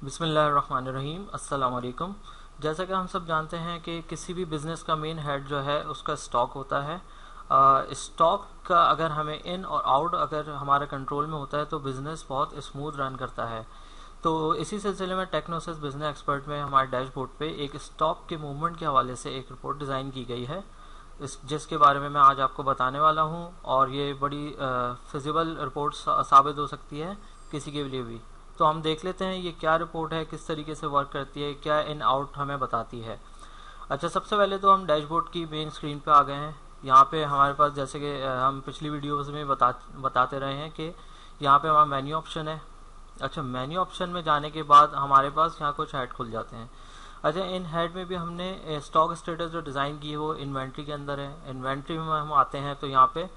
बिस्मिल्लाहिर्रहमानिर्रहीम। अस्सलाम वालेकुम। जैसा कि हम सब जानते हैं कि किसी भी बिज़नेस का मेन हेड जो है उसका स्टॉक होता है। स्टॉक का अगर हमें इन और आउट अगर हमारे कंट्रोल में होता है तो बिज़नेस बहुत स्मूथ रन करता है। तो इसी सिलसिले में टेक्नोसिस बिजनेस एक्सपर्ट में हमारे डैशबोर्ड पे एक स्टॉक के मूवमेंट के हवाले से एक रिपोर्ट डिज़ाइन की गई है जिसके बारे में मैं आज आपको बताने वाला हूं। और ये बड़ी फिजिबल रिपोर्ट साबित हो सकती है किसी के लिए भी। तो हम देख लेते हैं ये क्या रिपोर्ट है, किस तरीके से वर्क करती है, क्या इन आउट हमें बताती है। अच्छा, सबसे पहले तो हम डैशबोर्ड की मेन स्क्रीन पे आ गए हैं। यहाँ पे हमारे पास जैसे कि हम पिछली वीडियोस में बताते रहे हैं कि यहाँ पे हमारा मेन्यू ऑप्शन है। अच्छा, मेन्यू ऑप्शन में जाने के बाद हमारे पास यहाँ कुछ हेड खुल जाते हैं। अच्छा, इन हेड में भी हमने स्टॉक स्टेटस जो डिज़ाइन की है वो इन्वेंट्री के अंदर है। इन्वेंट्री में हम आते हैं तो यहाँ पे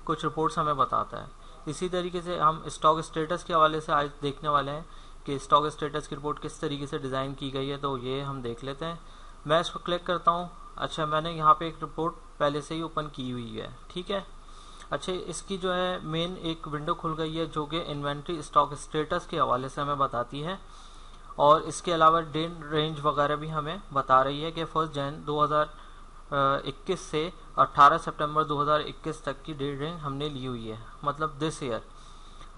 कुछ रिपोर्ट्स हमें बताता है। इसी तरीके से हम स्टॉक स्टेटस के हवाले से आज देखने वाले हैं कि स्टॉक स्टेटस की रिपोर्ट किस तरीके से डिज़ाइन की गई है। तो ये हम देख लेते हैं। मैं इसको क्लिक करता हूँ। अच्छा, मैंने यहाँ पे एक रिपोर्ट पहले से ही ओपन की हुई है, ठीक है। अच्छा, इसकी जो है मेन एक विंडो खुल गई है जो कि इन्वेंट्री स्टॉक स्टेटस के हवाले से हमें बताती है। और इसके अलावा डेट रेंज वगैरह भी हमें बता रही है कि 1 जनवरी 2021 से 18 सितंबर 2021 तक की डेट रेंज हमने ली हुई है, मतलब दिस ईयर।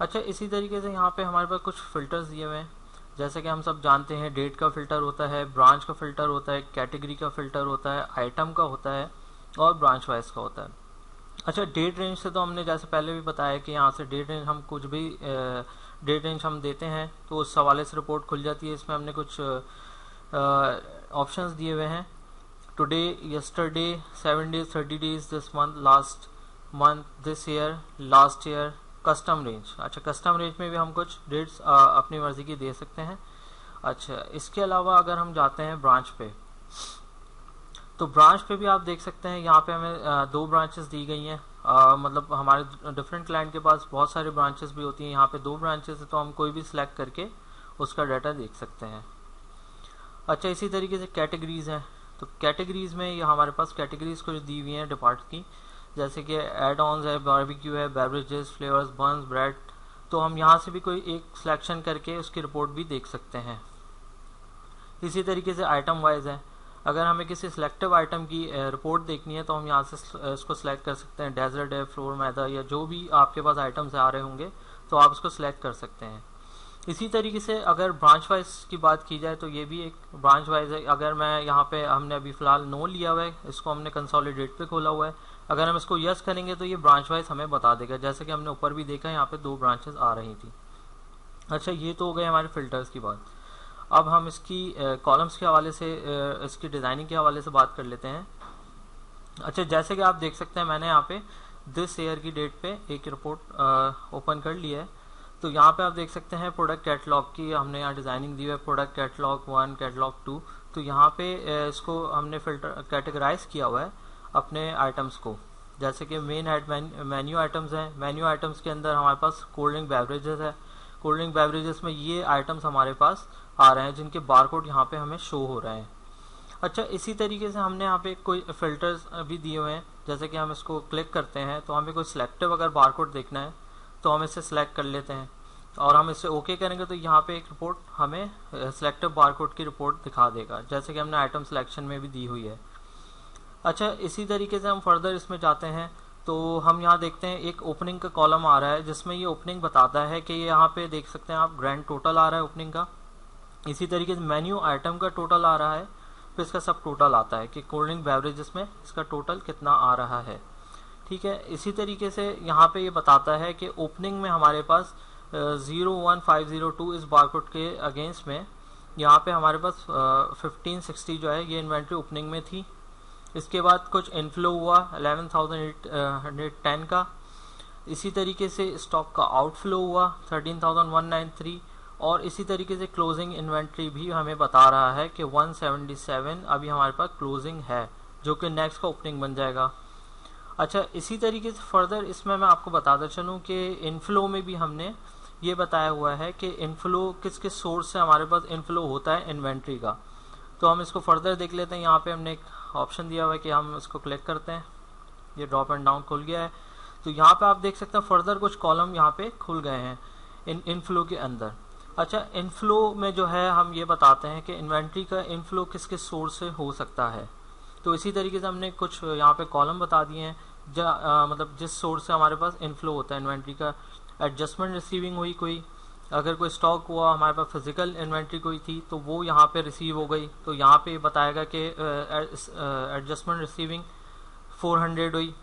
अच्छा, इसी तरीके से यहाँ पे हमारे पास कुछ फिल्टर्स दिए हुए हैं। जैसे कि हम सब जानते हैं डेट का फिल्टर होता है, ब्रांच का फिल्टर होता है, कैटेगरी का फिल्टर होता है, आइटम का होता है और ब्रांच वाइज का होता है। अच्छा, डेट रेंज से तो हमने जैसे पहले भी बताया कि यहाँ से डेट रेंज हम कुछ भी डेट रेंज हम देते हैं तो उस हवाले से रिपोर्ट खुल जाती है। इसमें हमने कुछ ऑप्शंस दिए हुए हैं। Today, yesterday, 7 days, 30 days, this month, last month, this year, last year, custom range. अच्छा, कस्टम रेंज में भी हम कुछ डेट्स अपनी मर्जी की दे सकते हैं। अच्छा, इसके अलावा अगर हम जाते हैं ब्रांच पे, तो ब्रांच पे भी आप देख सकते हैं यहाँ पे हमें दो ब्रांचेस दी गई हैं। मतलब हमारे डिफरेंट क्लाइंट के पास बहुत सारे ब्रांचेस भी होती हैं। यहाँ पे दो ब्रांचेस है तो हम कोई भी सिलेक्ट करके उसका डाटा देख सकते हैं। अच्छा, इसी तरीके से कैटेगरीज हैं। तो कैटेगरीज में ये हमारे पास कैटेगरीज कुछ दी हुई हैं डिपार्ट की, जैसे कि एड ऑन्स है, बारबेक्यू है, बेवरेजेस, फ्लेवर्स, बन्स, ब्रेड। तो हम यहाँ से भी कोई एक सिलेक्शन करके उसकी रिपोर्ट भी देख सकते हैं। इसी तरीके से आइटम वाइज है। अगर हमें किसी सिलेक्टिव आइटम की रिपोर्ट देखनी है तो हम यहाँ से इसको सिलेक्ट कर सकते हैं। डेजर्ट है, फ्लोर मैदा, या जो भी आपके पास आइटम्स आ रहे होंगे तो आप उसको सिलेक्ट कर सकते हैं। इसी तरीके से अगर ब्रांच वाइज की बात की जाए तो ये भी एक ब्रांच वाइज है। अगर मैं यहाँ पे हमने अभी फिलहाल नो लिया हुआ है, इसको हमने कंसोलिडेट पे खोला हुआ है। अगर हम इसको यस करेंगे तो ये ब्रांच वाइज हमें बता देगा, जैसे कि हमने ऊपर भी देखा यहाँ पे दो ब्रांचेस आ रही थी। अच्छा, ये तो हो गए हमारे फिल्टर्स की बात। अब हम इसकी कॉलम्स के हवाले से इसकी डिज़ाइनिंग के हवाले से बात कर लेते हैं। अच्छा, जैसे कि आप देख सकते हैं मैंने यहाँ पे दिस ईयर की डेट पे एक रिपोर्ट ओपन कर ली है। तो यहाँ पे आप देख सकते हैं प्रोडक्ट कैटलॉग की हमने यहाँ डिज़ाइनिंग दी है, प्रोडक्ट कैटलॉग 1, कैटलॉग 2। तो यहाँ पे इसको हमने फिल्टर कैटेगराइज किया हुआ है अपने आइटम्स को। जैसे कि मेन हेड मेन्यू आइटम्स हैं। मेन्यू आइटम्स के अंदर हमारे पास कोल्ड ड्रिंक बेवरेजेस है। कोल्ड ड्रिंक बेवरेजेस में ये आइटम्स हमारे पास आ रहे हैं जिनके बारकोड यहाँ पे हमें शो हो रहे हैं। अच्छा, इसी तरीके से हमने यहाँ पे कोई फिल्टर्स भी दिए हुए हैं। जैसे कि हम इसको क्लिक करते हैं तो हमें कोई सिलेक्टिव अगर बारकोड देखना है तो हम इसे सिलेक्ट कर लेते हैं और हम इसे ओके करेंगे तो यहाँ पे एक रिपोर्ट हमें सिलेक्टिव बारकोड की रिपोर्ट दिखा देगा, जैसे कि हमने आइटम सिलेक्शन में भी दी हुई है। अच्छा, इसी तरीके से हम फर्दर इसमें जाते हैं तो हम यहाँ देखते हैं एक ओपनिंग का कॉलम आ रहा है जिसमें ये ओपनिंग बताता है कि यहाँ पे देख सकते हैं आप ग्रैंड टोटल आ रहा है ओपनिंग का। इसी तरीके से मेन्यू आइटम का टोटल आ रहा है, फिर इसका सब टोटल आता है कि कोल्ड ड्रिंक बेवरेजेस में इसका टोटल कितना आ रहा है, ठीक है। इसी तरीके से यहाँ पे ये बताता है कि ओपनिंग में हमारे पास 01502 इस बारकोड के अगेंस्ट में यहाँ पे हमारे पास 1560 जो है ये इन्वेंट्री ओपनिंग में थी। इसके बाद कुछ इनफ्लो हुआ 11,810 का। इसी तरीके से स्टॉक का आउटफ्लो हुआ 13,193। और इसी तरीके से क्लोजिंग इन्वेंट्री भी हमें बता रहा है कि 177 अभी हमारे पास क्लोजिंग है, जो कि नेक्स्ट का ओपनिंग बन जाएगा। अच्छा, इसी तरीके से फर्दर इसमें मैं आपको बताता चलूँ कि इनफ्लो में भी हमने ये बताया हुआ है कि इनफ्लो किस किस सोर्स से हमारे पास इनफ्लो होता है इन्वेंट्री का। तो हम इसको फर्दर देख लेते हैं। यहाँ पे हमने एक ऑप्शन दिया हुआ है कि हम इसको क्लिक करते हैं, ये ड्रॉप एंड डाउन खुल गया है। तो यहाँ पे आप देख सकते हैं फर्दर कुछ कॉलम यहाँ पे खुल गए हैं इनफ्लो के अंदर। अच्छा, इनफ्लो में जो है हम ये बताते हैं कि इन्वेंट्री का इनफ्लो किस किस सोर्स से हो सकता है। तो इसी तरीके से हमने कुछ यहाँ पे कॉलम बता दिए हैं मतलब जिस सोर्स से हमारे पास इनफ्लो होता है इन्वेंट्री का। एडजस्टमेंट रिसीविंग हुई कोई, अगर कोई स्टॉक हुआ हमारे पास फिजिकल इन्वेंट्री कोई थी तो वो यहाँ पे रिसीव हो गई, तो यहाँ पे बताएगा कि एडजस्टमेंट रिसीविंग 400 हुई।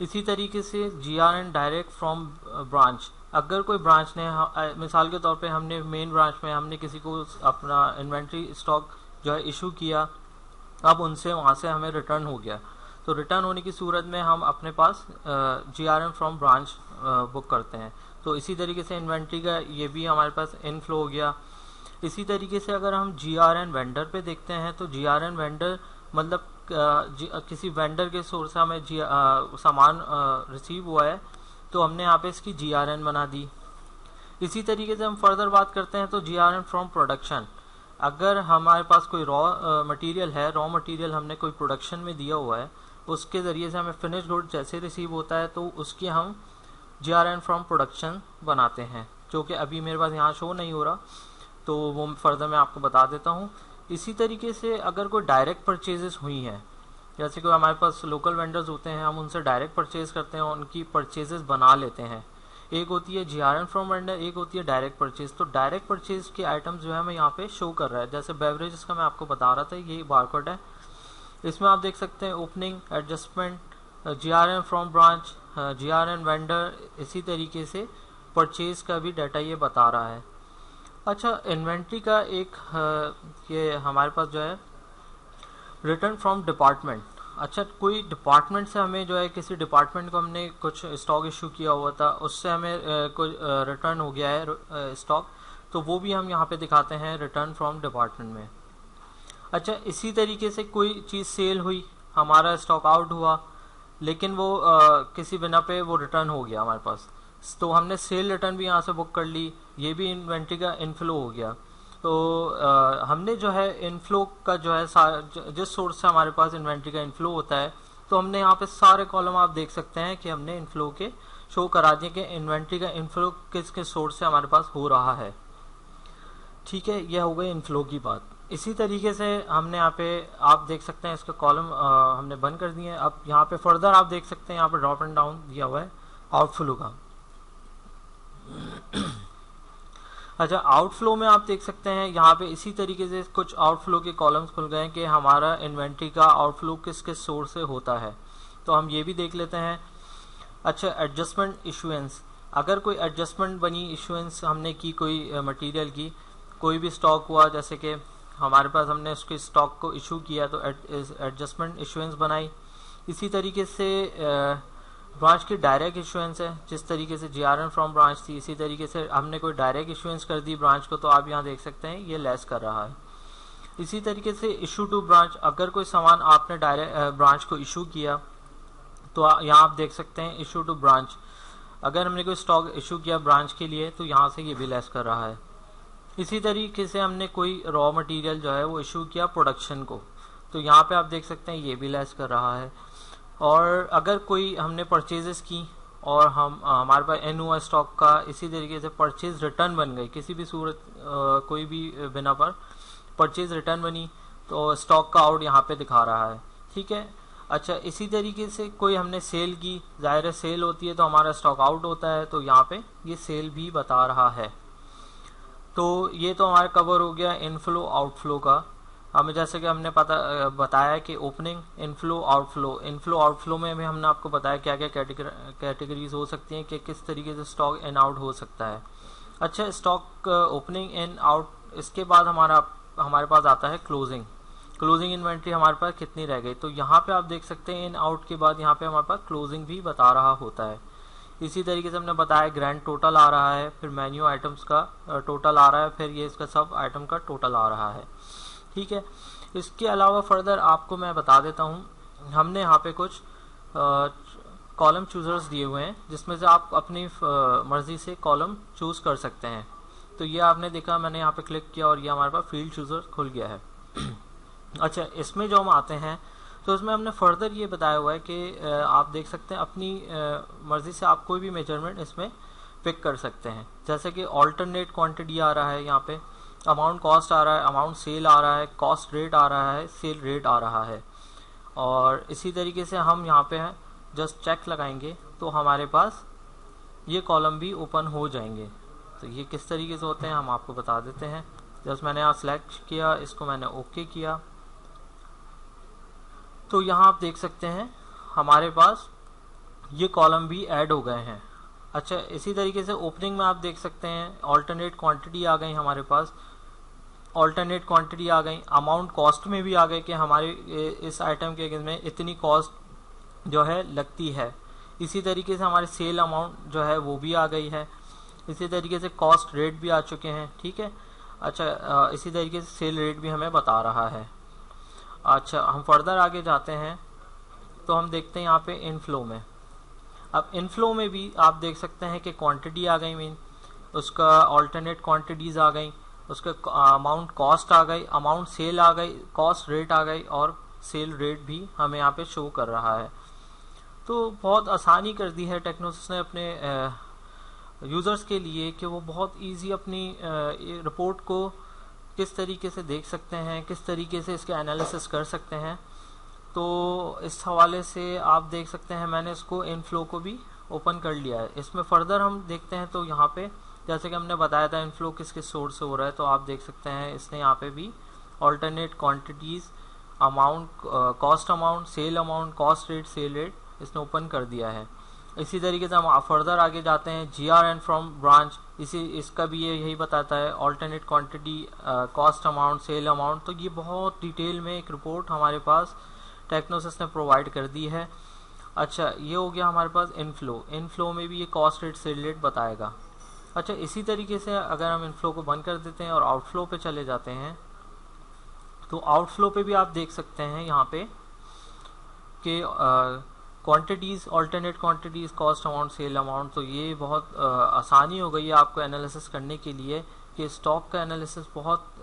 इसी तरीके से GRN डायरेक्ट फ्रॉम ब्रांच, अगर कोई ब्रांच ने मिसाल के तौर पे हमने मेन ब्रांच में हमने किसी को अपना इन्वेंट्री स्टॉक जो है इशू किया, अब उनसे वहाँ से हमें रिटर्न हो गया, तो रिटर्न होने की सूरत में हम अपने पास GRN फ्रॉम ब्रांच बुक करते हैं। तो इसी तरीके से इन्वेंट्री का ये भी हमारे पास इनफ्लो हो गया। इसी तरीके से अगर हम GRN वेंडर पे देखते हैं तो GRN वेंडर मतलब किसी वेंडर के सोर्स से हमें सामान रिसीव हुआ है तो हमने यहाँ पे इसकी GRN बना दी। इसी तरीके से हम फर्दर बात करते हैं तो GRN फ्रॉम प्रोडक्शन, अगर हमारे पास कोई रॉ मटेरियल है, रॉ मटेरियल हमने कोई प्रोडक्शन में दिया हुआ है, उसके ज़रिए से हमें फिनिश गुड जैसे रिसीव होता है तो उसकी हम GRN फ्रॉम प्रोडक्शन बनाते हैं, जो कि अभी मेरे पास यहाँ शो नहीं हो रहा, तो वो फर्दर मैं आपको बता देता हूँ। इसी तरीके से अगर कोई डायरेक्ट परचेजेस हुई हैं, जैसे कोई हमारे पास लोकल वेंडर्स होते हैं, हम उनसे डायरेक्ट परचेज करते हैं, उनकी परचेजेस बना लेते हैं। एक होती है GRN फ्रॉम वेंडर, एक होती है डायरेक्ट परचेज। तो डायरेक्ट परचेज के आइटम्स जो है हमें यहाँ पे शो कर रहा है, जैसे बेवरेजेस का मैं आपको बता रहा था, ये बारकोड है, इसमें आप देख सकते हैं opening, adjustment, GRN from branch, GRN vendor, इसी तरीके से परचेज का भी डाटा ये बता रहा है। अच्छा, इन्वेंट्री का एक ये हमारे पास जो है रिटर्न फ्रॉम डिपार्टमेंट। अच्छा, कोई डिपार्टमेंट से हमें जो है किसी डिपार्टमेंट को हमने कुछ स्टॉक इशू किया हुआ था, उससे हमें कोई रिटर्न हो गया है स्टॉक, तो वो भी हम यहाँ पे दिखाते हैं रिटर्न फ्रॉम डिपार्टमेंट में। अच्छा, इसी तरीके से कोई चीज़ सेल हुई, हमारा स्टॉक आउट हुआ, लेकिन वो किसी बिना पे वो रिटर्न हो गया हमारे पास, तो हमने सेल रिटर्न भी यहाँ से बुक कर ली, ये भी इन्वेंट्री का इनफ्लो हो गया। तो हमने जो है इनफ्लो का जो है जिस सोर्स से हमारे पास इन्वेंट्री का इनफ्लो होता है, तो हमने यहाँ पे सारे कॉलम आप देख सकते हैं कि हमने इनफ्लो के शो करा दिए कि इन्वेंट्री का इनफ्लो किस किस सोर्स से हमारे पास हो रहा है। ठीक है, यह हो गई इनफ्लो की बात। इसी तरीके से हमने यहाँ पे आप देख सकते हैं इसका कॉलम हमने बंद कर दिए हैं। अब यहाँ पे फर्दर आप देख सकते हैं यहाँ पे ड्रॉप एंड डाउन दिया हुआ है आउटफ्लो का। अच्छा, आउटफ्लो में आप देख सकते हैं यहाँ पे इसी तरीके से कुछ आउटफ्लो के कॉलम्स खुल गए हैं कि हमारा इन्वेंट्री का आउटफ्लो किस किस सोर्स से होता है, तो हम ये भी देख लेते हैं। अच्छा, एडजस्टमेंट इशुएंस, अगर कोई एडजस्टमेंट बनी, इशुएंस हमने की कोई मटेरियल की, कोई भी स्टॉक हुआ, जैसे कि हमारे पास हमने उसके स्टॉक को इशू किया तो एडजस्टमेंट इशुएंस बनाई। इसी तरीके से ब्रांच की डायरेक्ट इशुएंस है, जिस तरीके से GRN फ्रॉम ब्रांच थी, इसी तरीके से हमने कोई डायरेक्ट इशुएंस कर दी ब्रांच को, तो आप यहाँ देख सकते हैं ये लेस कर रहा है। इसी तरीके से इशू टू ब्रांच, अगर कोई सामान आपने डायरेक्ट ब्रांच को इशू किया तो यहाँ आप देख सकते हैं इशू टू ब्रांच, अगर हमने कोई स्टॉक इशू किया ब्रांच के लिए तो यहाँ से ये भी लेस कर रहा है। इसी तरीके से हमने कोई रॉ मटेरियल जो है वो इशू किया प्रोडक्शन को, तो यहाँ पे आप देख सकते हैं ये भी लेस कर रहा है। और अगर कोई हमने परचेजेस की और हमारे पास एन हुआ स्टॉक का, इसी तरीके से परचेज रिटर्न बन गई, किसी भी सूरत कोई भी बिना पर परचेज रिटर्न बनी, तो स्टॉक का आउट यहाँ पे दिखा रहा है। ठीक है। अच्छा, इसी तरीके से कोई हमने सेल की, जाहिर है सेल होती है तो हमारा स्टॉक आउट होता है, तो यहाँ पे ये सेल भी बता रहा है। तो ये तो हमारा कवर हो गया इनफ्लो आउटफ्लो का। हमें जैसे कि हमने बताया कि opening, inflow, outflow. Inflow outflow में भी हमने आपको बताया क्या क्या कैटेगरीज हो सकती हैं कि किस तरीके से स्टॉक इन आउट हो सकता है। अच्छा, स्टॉक ओपनिंग इन आउट, इसके बाद हमारे पास आता है क्लोजिंग। क्लोजिंग इन्वेंट्री हमारे पास कितनी रह गई, तो यहाँ पे आप देख सकते हैं इन आउट के बाद यहाँ पे हमारे पास क्लोजिंग भी बता रहा होता है। इसी तरीके से हमने बताया ग्रैंड टोटल आ रहा है, फिर मेन्यू आइटम्स का टोटल आ रहा है, फिर ये इसका सब आइटम का टोटल आ रहा है। ठीक है। इसके अलावा फर्दर आपको मैं बता देता हूँ, हमने यहाँ पे कुछ कॉलम चूजर्स दिए हुए हैं जिसमें से आप अपनी मर्जी से कॉलम चूज कर सकते हैं। तो ये आपने देखा, मैंने यहाँ पे क्लिक किया और ये हमारे पास फील्ड चूजर खुल गया है। अच्छा, इसमें जो हम आते हैं तो इसमें हमने फर्दर ये बताया हुआ है कि आप देख सकते हैं अपनी मर्जी से आप कोई भी मेजरमेंट इसमें पिक कर सकते हैं। जैसे कि ऑल्टरनेट क्वांटिटी आ रहा है, यहाँ पे अमाउंट कॉस्ट आ रहा है, अमाउंट सेल आ रहा है, कॉस्ट रेट आ रहा है, सेल रेट आ रहा है। और इसी तरीके से हम यहाँ पे जस्ट चेक लगाएंगे तो हमारे पास ये कॉलम भी ओपन हो जाएंगे। तो ये किस तरीके से होते हैं हम आपको बता देते हैं। जस्ट मैंने यहाँ सेलेक्ट किया, इसको मैंने ओके किया, तो यहाँ आप देख सकते हैं हमारे पास ये कॉलम भी ऐड हो गए हैं। अच्छा, इसी तरीके से ओपनिंग में आप देख सकते हैं ऑल्टरनेट क्वांटिटी आ गई हमारे पास, ऑल्टरनेट क्वांटिटी आ गई, अमाउंट कॉस्ट में भी आ गए कि हमारे इस आइटम के में इतनी कॉस्ट जो है लगती है। इसी तरीके से हमारे सेल अमाउंट जो है वो भी आ गई है। इसी तरीके से कॉस्ट रेट भी आ चुके हैं, ठीक है। अच्छा, इसी तरीके से सेल रेट भी हमें बता रहा है। अच्छा, हम फर्दर आगे जाते हैं तो हम देखते हैं यहाँ पे इनफ्लो में। अब इनफ्लो में भी आप देख सकते हैं कि क्वांटिटी आ गई, मीन उसका ऑल्टरनेट क्वांटिटीज़ आ गई, उसका अमाउंट कॉस्ट आ गई, अमाउंट सेल आ गई, कॉस्ट रेट आ गई, और सेल रेट भी हमें यहाँ पे शो कर रहा है। तो बहुत आसानी कर दी है टेक्नोसिस ने अपने यूज़र्स के लिए कि वो बहुत इजी अपनी रिपोर्ट को किस तरीके से देख सकते हैं, किस तरीके से इसके एनालिसिस कर सकते हैं। तो इस हवाले से आप देख सकते हैं मैंने इसको इनफ्लो को भी ओपन कर लिया है। इसमें फर्दर हम देखते हैं तो यहाँ पे जैसे कि हमने बताया था इनफ्लो किस किस सोर्स से हो रहा है, तो आप देख सकते हैं इसने यहाँ पे भी alternate quantities, amount, cost amount, sale amount, cost rate, sale rate इसने ओपन कर दिया है। इसी तरीके से हम फर्दर आगे जाते हैं, GRN फ्रॉम ब्रांच, इसका भी ये यही बताता है alternate quantity, cost amount, sale amount. तो ये बहुत डिटेल में एक रिपोर्ट हमारे पास टेक्नोसिस ने प्रोवाइड कर दी है। अच्छा, ये हो गया हमारे पास इनफ्लो। इनफ्लो में भी ये कॉस्ट रेट, सेल रेट बताएगा। अच्छा, इसी तरीके से अगर हम इनफ्लो को बंद कर देते हैं और आउटफ्लो पे चले जाते हैं तो आउटफ्लो पे भी आप देख सकते हैं यहाँ पे कि quantities, alternate quantities, cost amount, sale amount. तो ये बहुत आसानी हो गई है आपको एनालिसिस करने के लिए कि स्टॉक का एनालिसिस बहुत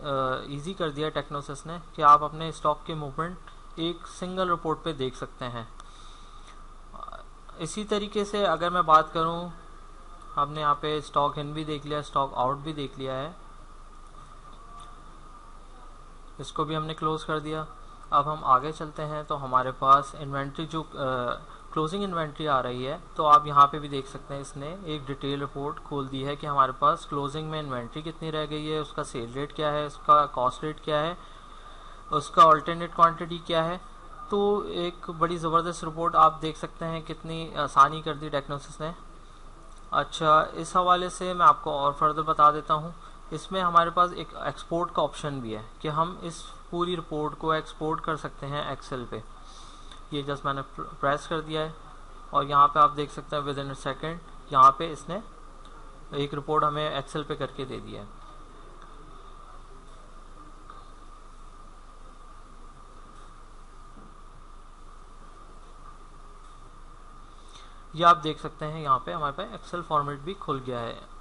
इजी कर दिया टेक्नोसिस ने कि आप अपने स्टॉक के मूवमेंट एक सिंगल रिपोर्ट पे देख सकते हैं। इसी तरीके से अगर मैं बात करूं, हमने यहाँ पे स्टॉक इन भी देख लिया, स्टॉक आउट भी देख लिया है, इसको भी हमने क्लोज कर दिया। अब हम आगे चलते हैं तो हमारे पास इन्वेंट्री जो क्लोजिंग इन्वेंट्री आ रही है, तो आप यहाँ पे भी देख सकते हैं इसने एक डिटेल रिपोर्ट खोल दी है कि हमारे पास क्लोजिंग में इन्वेंट्री कितनी रह गई है, उसका सेल रेट क्या है, उसका कॉस्ट रेट क्या है, उसका ऑल्टरनेट क्वांटिटी क्या है। तो एक बड़ी ज़बरदस्त रिपोर्ट आप देख सकते हैं कितनी आसानी कर दी टेक्नोसिस ने। अच्छा, इस हवाले से मैं आपको और फर्दर बता देता हूँ, इसमें हमारे पास एक एक्सपोर्ट का ऑप्शन भी है कि हम इस पूरी रिपोर्ट को एक्सपोर्ट कर सकते हैं एक्सेल पे। ये जस्ट मैंने प्रेस कर दिया है और यहाँ पे आप देख सकते हैं विद इन अ सेकेंड यहाँ पे इसने एक रिपोर्ट हमें एक्सेल पे करके दे दिया है। ये आप देख सकते हैं यहाँ पे हमारे पास एक्सेल फॉर्मेट भी खुल गया है।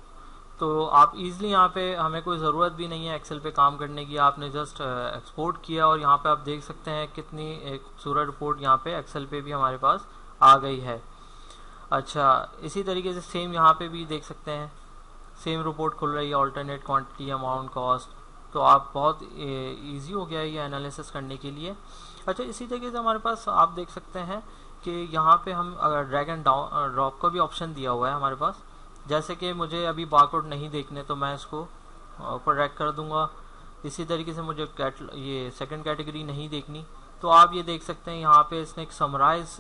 तो आप इजीली यहाँ पे, हमें कोई ज़रूरत भी नहीं है एक्सेल पे काम करने की, आपने जस्ट एक्सपोर्ट किया और यहाँ पे आप देख सकते हैं कितनी एक खूबसूरत रिपोर्ट यहाँ पे एक्सेल पे भी हमारे पास आ गई है। अच्छा, इसी तरीके से सेम यहाँ पे भी देख सकते हैं सेम रिपोर्ट खुल रही है, ऑल्टरनेट क्वांटिटी, अमाउंट, कॉस्ट। तो आप बहुत ईजी हो गया है ये एनालिसिस करने के लिए। अच्छा, इसी तरीके से हमारे पास आप देख सकते हैं कि यहाँ पे हम अगर ड्रैग एंड ड्रॉप का भी ऑप्शन दिया हुआ है हमारे पास। जैसे कि मुझे अभी बारकोड नहीं देखने तो मैं इसको ऊपर ड्रैग कर दूंगा। इसी तरीके से मुझे ये सेकंड कैटेगरी नहीं देखनी तो आप ये देख सकते हैं यहाँ पे इसने एक समराइज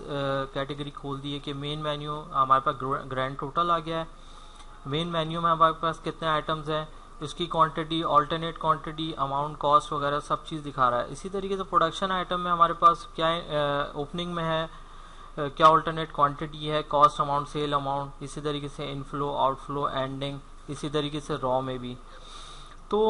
कैटेगरी खोल दी है कि मेन मेन्यू हमारे पास ग्रैंड टोटल आ गया है। मेन मेन्यू में हमारे पास कितने आइटम्स हैं, इसकी quantity, alternate quantity, amount, cost वगैरह सब चीज़ दिखा रहा है। इसी तरीके से प्रोडक्शन आइटम में हमारे पास क्या ओपनिंग में है, क्या ऑल्टरनेट क्वांटिटी है, कॉस्ट अमाउंट, सेल अमाउंट। इसी तरीके से इनफ्लो, आउटफ्लो, एंडिंग, इसी तरीके से रॉ में भी। तो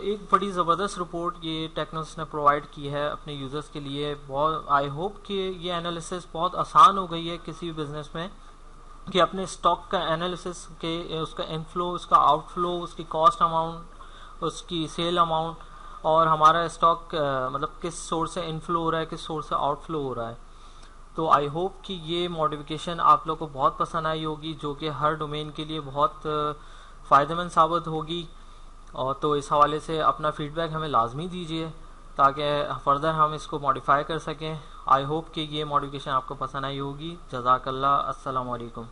एक बड़ी ज़बरदस्त रिपोर्ट ये टेक्नोसिस ने प्रोवाइड की है अपने यूज़र्स के लिए। बहुत आई होप कि ये एनालिसिस बहुत आसान हो गई है किसी भी बिज़नेस में कि अपने स्टॉक का एनालिसिस के, उसका इनफ्लो, उसका आउटफ्लो, उसकी कॉस्ट अमाउंट, उसकी सेल अमाउंट और हमारा स्टॉक मतलब किस सोर्स से इनफ्लो हो रहा है, किस सोर्स से आउटफ्लो हो रहा है। तो आई होप कि ये मॉडिफिकेशन आप लोग को बहुत पसंद आई होगी, जो कि हर डोमेन के लिए बहुत फ़ायदेमंद साबित होगी। और तो इस हवाले से अपना फीडबैक हमें लाजमी दीजिए ताकि फर्दर हम इसको मॉडिफाई कर सकें। आई होप कि ये मॉडिफिकेशन आपको पसंद आई होगी। जज़ाकल्लाह, अस्सलाम वालेकुम।